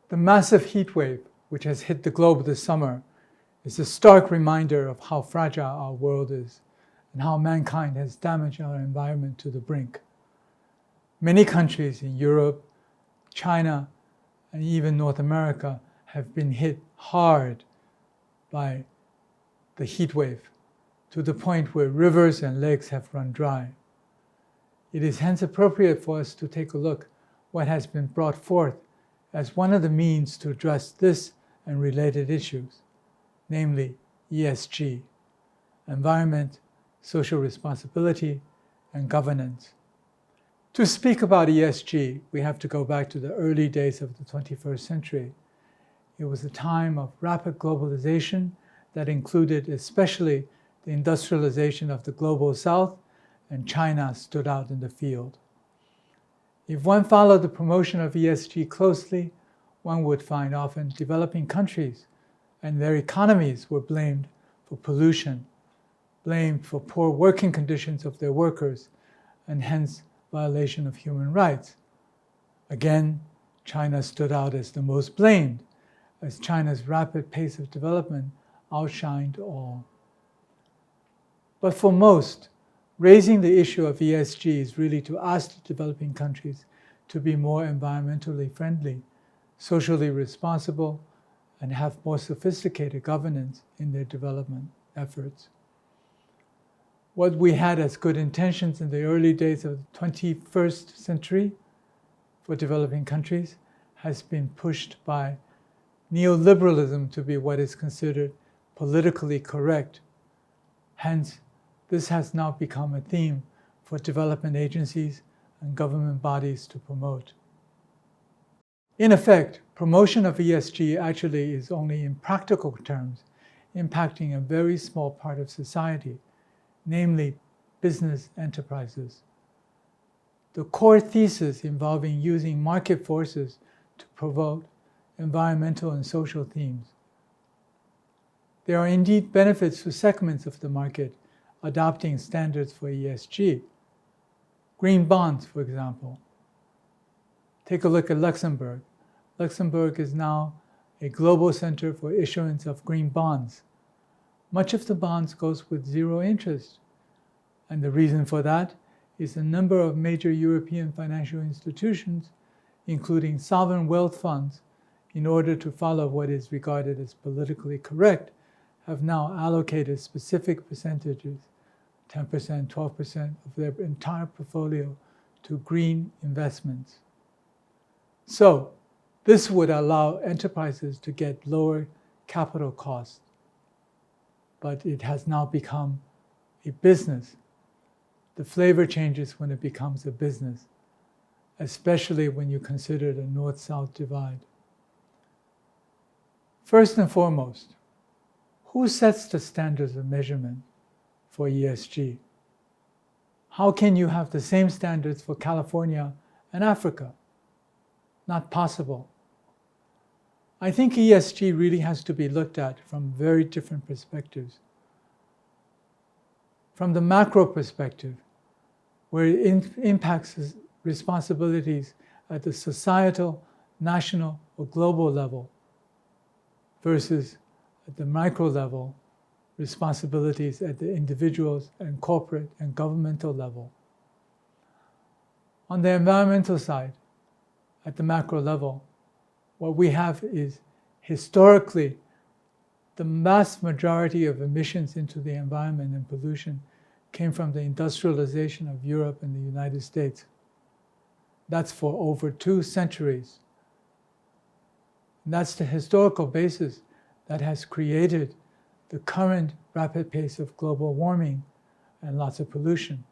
The massive heat wave, which has hit the globe this summer, is a stark reminder of how fragile our world is and how mankind has damaged our environment to the brink. Many countries in Europe, China, and even North America have been hit hard by the heat wave, to the point where rivers and lakes have run dry. It is hence appropriate for us to take a look what has been brought forth as one of the means to address this and related issues, namely ESG, environment, social responsibility, and governance. To speak about ESG, we have to go back to the early days of the 21st century. It was a time of rapid globalization that included especially the industrialization of the global south, and China stood out in the field. If one followed the promotion of ESG closely, one would find often developing countries and their economies were blamed for pollution, blamed for poor working conditions of their workers, and hence violation of human rights. Again, China stood out as the most blamed, as China's rapid pace of development outshined all. But for most, raising the issue of ESG is really to ask the developing countries to be more environmentally friendly, socially responsible, and have more sophisticated governance in their development efforts. What we had as good intentions in the early days of the 21st century for developing countries has been pushed by neoliberalism to be what is considered politically correct. Hence, this has now become a theme for development agencies and government bodies to promote. In effect, promotion of ESG actually is only in practical terms impacting a very small part of society, namely business enterprises. The core thesis involving using market forces to promote environmental and social themes. There are indeed benefits to segments of the market adopting standards for ESG. Green bonds, for example. Take a look at Luxembourg. Luxembourg is now a global center for issuance of green bonds. Much of the bonds goes with zero interest. And the reason for that is a number of major European financial institutions, including sovereign wealth funds, in order to follow what is regarded as politically correct, have now allocated specific percentages, 10%, 12% of their entire portfolio to green investments. So, this would allow enterprises to get lower capital costs. But it has now become a business. The flavor changes when it becomes a business, especially when you consider the north-south divide. First and foremost, who sets the standards of measurement for ESG? How can you have the same standards for California and Africa? Not possible. I think ESG really has to be looked at from very different perspectives. From the macro perspective, where it impacts responsibilities at the societal, national, or global level, versus at the micro level, responsibilities at the individuals and corporate and governmental level. On the environmental side, at the macro level, what we have is historically the vast majority of emissions into the environment and pollution came from the industrialization of Europe and the United States. That's for over 2 centuries. And that's the historical basis that has created the current rapid pace of global warming and lots of pollution.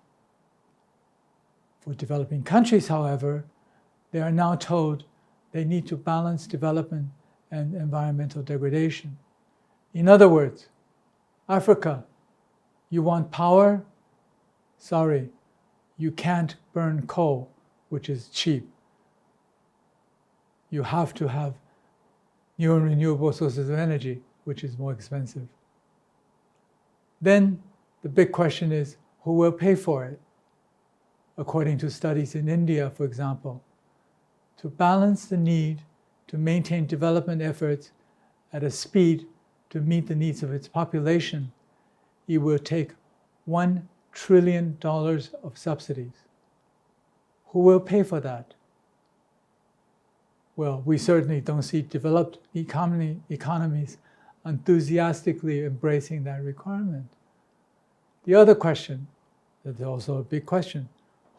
For developing countries, however, they are now told they need to balance development and environmental degradation. In other words, Africa, you want power? Sorry, you can't burn coal, which is cheap. You have to have new and renewable sources of energy, which is more expensive. Then the big question is, who will pay for it? According to studies in India, for example, to balance the need to maintain development efforts at a speed to meet the needs of its population, it will take $1 trillion of subsidies. Who will pay for that? Well, we certainly don't see developed economies enthusiastically embracing that requirement. The other question, that's also a big question,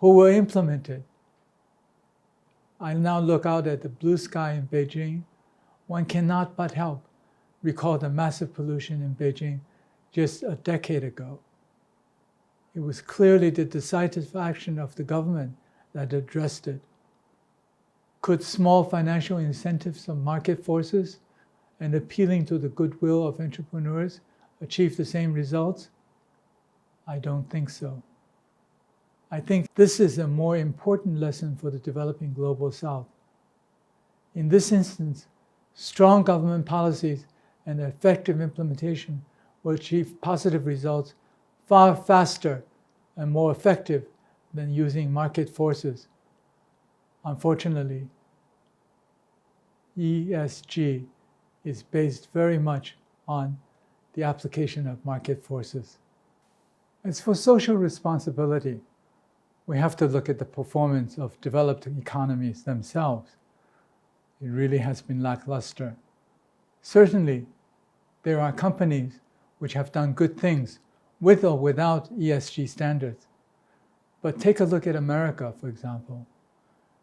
who will implement it? I now look out at the blue sky in Beijing. One cannot but help recall the massive pollution in Beijing just a decade ago. It was clearly the decisive action of the government that addressed it. Could small financial incentives of market forces and appealing to the goodwill of entrepreneurs achieve the same results? I don't think so. I think this is a more important lesson for the developing global South. In this instance, strong government policies and effective implementation will achieve positive results far faster and more effective than using market forces. Unfortunately, ESG is based very much on the application of market forces. As for social responsibility, we have to look at the performance of developed economies themselves. It really has been lackluster. Certainly, there are companies which have done good things with or without ESG standards. But take a look at America, for example.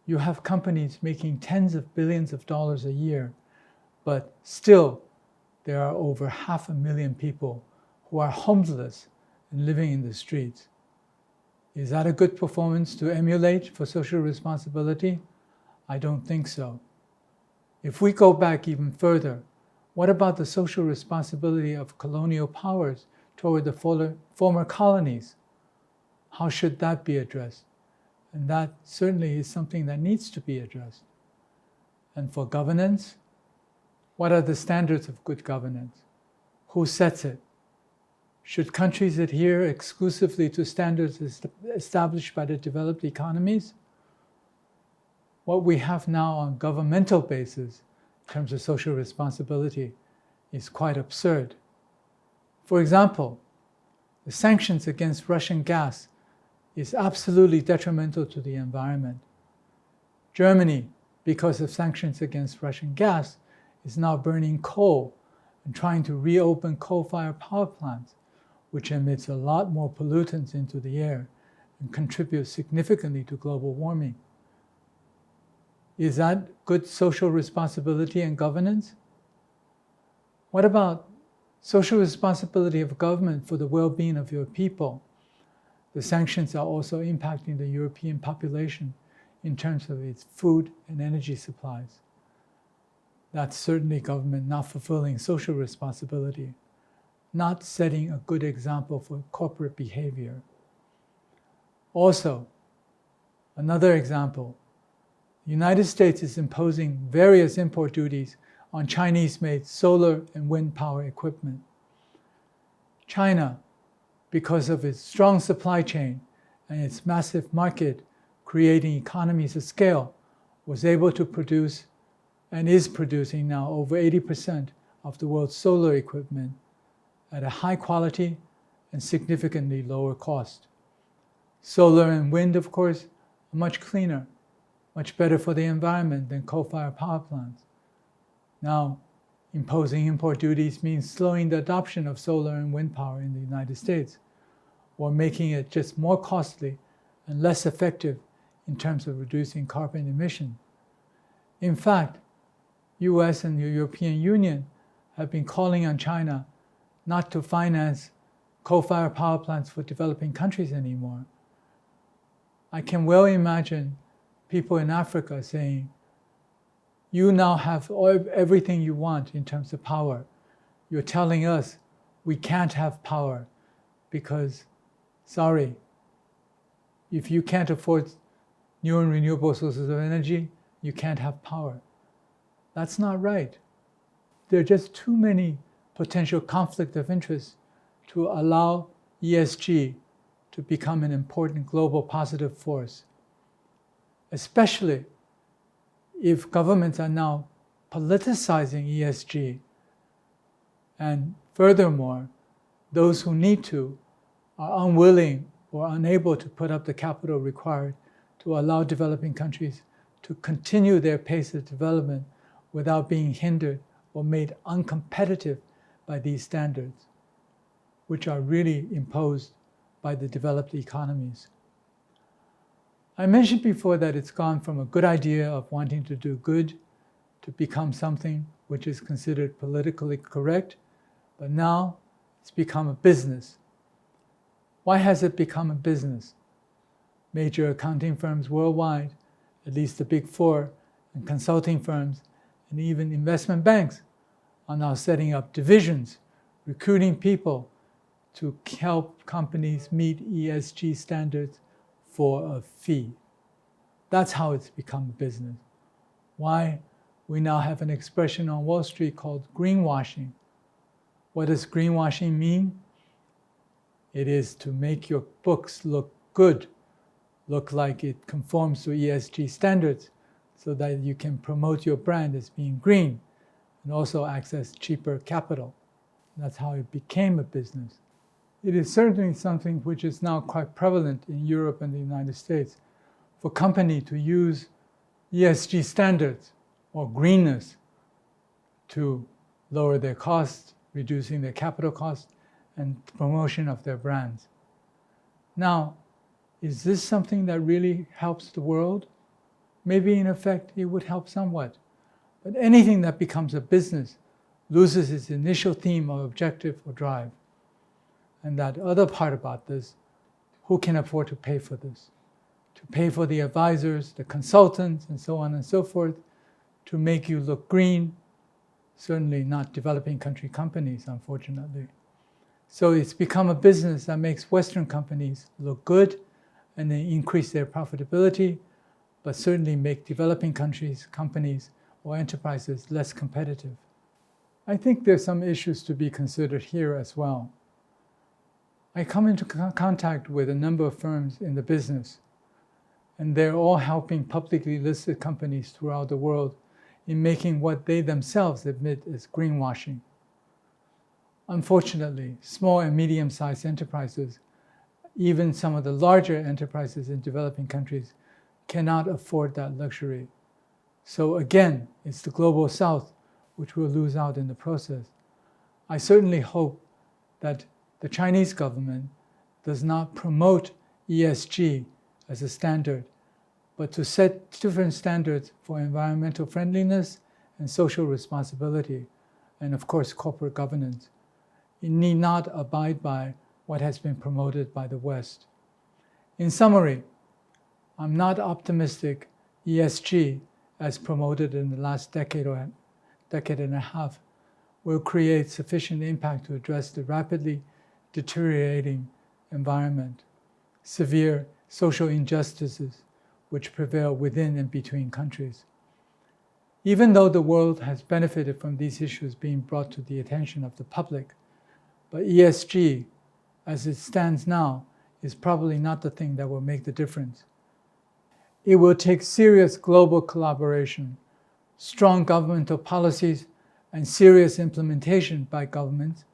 You have companies making tens of billions of dollars a year, but still there are over 500,000 people who are homeless and living in the streets. Is that a good performance to emulate for social responsibility? I don't think so. If we go back even further, what about the social responsibility of colonial powers toward the former colonies? How should that be addressed? And that certainly is something that needs to be addressed. And for governance, what are the standards of good governance? Who sets it? Should countries adhere exclusively to standards established by the developed economies? What we have now on governmental basis in terms of social responsibility is quite absurd. For example, the sanctions against Russian gas is absolutely detrimental to the environment. Germany, because of sanctions against Russian gas, is now burning coal and trying to reopen coal-fired power plants, which emits a lot more pollutants into the air and contributes significantly to global warming. Is that good social responsibility and governance? What about social responsibility of government for the well-being of your people? The sanctions are also impacting the European population in terms of its food and energy supplies. That's certainly government not fulfilling social responsibility, not setting a good example for corporate behavior. Also, another example, the United States is imposing various import duties on Chinese-made solar and wind power equipment. China, because of its strong supply chain and its massive market creating economies of scale, was able to produce and is producing now over 80% of the world's solar equipment at a high quality and significantly lower cost. Solar and wind, of course, are much cleaner, much better for the environment than coal-fired power plants. Now, imposing import duties means slowing the adoption of solar and wind power in the United States, or making it just more costly and less effective in terms of reducing carbon emission. In fact, US and the European Union have been calling on China not to finance coal-fired power plants for developing countries anymore. I can well imagine people in Africa saying, you now have everything you want in terms of power. You're telling us we can't have power because, sorry, if you can't afford new and renewable sources of energy, you can't have power. That's not right. There are just too many potential conflict of interest to allow ESG to become an important global positive force, especially if governments are now politicizing ESG. And furthermore, those who need to are unwilling or unable to put up the capital required to allow developing countries to continue their pace of development without being hindered or made uncompetitive by these standards, which are really imposed by the developed economies. I mentioned before that it's gone from a good idea of wanting to do good to become something which is considered politically correct, but now it's become a business. Why has it become a business? Major accounting firms worldwide, at least the big four, and consulting firms, and even investment banks are now setting up divisions, recruiting people to help companies meet ESG standards for a fee. That's how it's become a business. Why? We now have an expression on Wall Street called greenwashing. What does greenwashing mean? It is to make your books look good, look like it conforms to ESG standards, so that you can promote your brand as being green and also access cheaper capital. That's how it became a business. It is certainly something which is now quite prevalent in Europe and the United States for companies to use ESG standards or greenness to lower their costs, reducing their capital costs, and promotion of their brands. Now, is this something that really helps the world? Maybe in effect it would help somewhat. But anything that becomes a business loses its initial theme or objective or drive. And that other part about this, who can afford to pay for this? To pay for the advisors, the consultants, and so on and so forth, to make you look green, certainly not developing country companies, unfortunately. So it's become a business that makes Western companies look good and they increase their profitability, but certainly make developing countries, companies, or enterprises less competitive. I think there's some issues to be considered here as well. I come into contact with a number of firms in the business, and they're all helping publicly listed companies throughout the world in making what they themselves admit is greenwashing. Unfortunately, small and medium-sized enterprises, even some of the larger enterprises in developing countries, cannot afford that luxury. So again, it's the global south which will lose out in the process. I certainly hope that the Chinese government does not promote ESG as a standard, but to set different standards for environmental friendliness and social responsibility, and of course corporate governance. It need not abide by what has been promoted by the West. In summary, I'm not optimistic ESG, as promoted in the last decade or decade and a half, will create sufficient impact to address the rapidly deteriorating environment, severe social injustices which prevail within and between countries. Even though the world has benefited from these issues being brought to the attention of the public, but ESG, as it stands now, is probably not the thing that will make the difference. It will take serious global collaboration, strong governmental policies, and serious implementation by governments,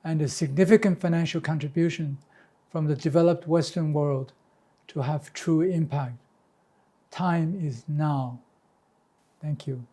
and a significant financial contribution from the developed Western world to have true impact. Time is now. Thank you.